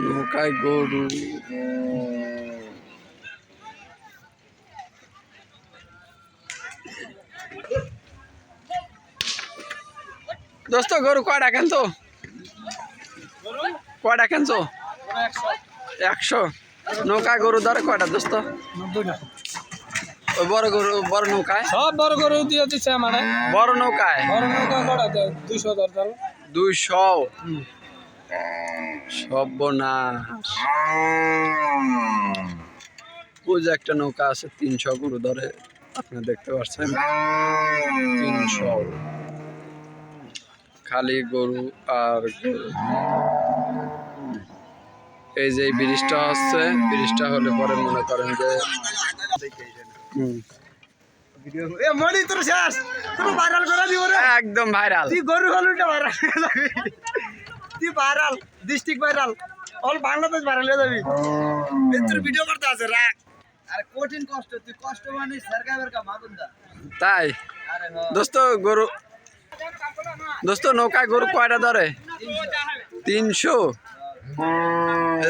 নৌকায় গরু দোস্ত গরু কয়টা কেনছো কয়টা কেনছো 100 নৌকায় গরু ধরে কয়টা দোস্ত 90 ওই বড় গরু বড় নৌকায় সব বড় গরু দিয়ে দিচ্ছে আমার বড় নৌকায় বড় নৌকা কটা 200 দরকার 200 সর্বনাশ ওই যে একটা নৌকা আছে 300 গরু ধরে আপনারা দেখতে পাচ্ছেন 300 খালি গরু আর গরু। এই যে ব্রিজটা হচ্ছে ব্রিজটা হলে পরে মনে করেন যে একদম ভাইরাল গরু হলুটা ভাইরাল তুই viral district viral all Bangladesh viral হয়ে যাবি তোর ভিডিও করতে আছে রাখ আরে কঠিন কষ্ট তুই কষ্ট মানিস সরকারের কাম আগুনদা তাই দোস্ত গরু দোস্ত নৌকায় গরু কয়টা ধরে 300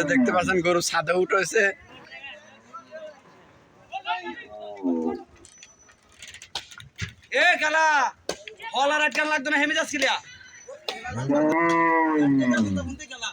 দেখতে পাচ্ছেন গরু ছাদে উঠেছে এ খেলা হল আর আটকান লাগতো না হেমে যাচ্ছিলিয়া খেলা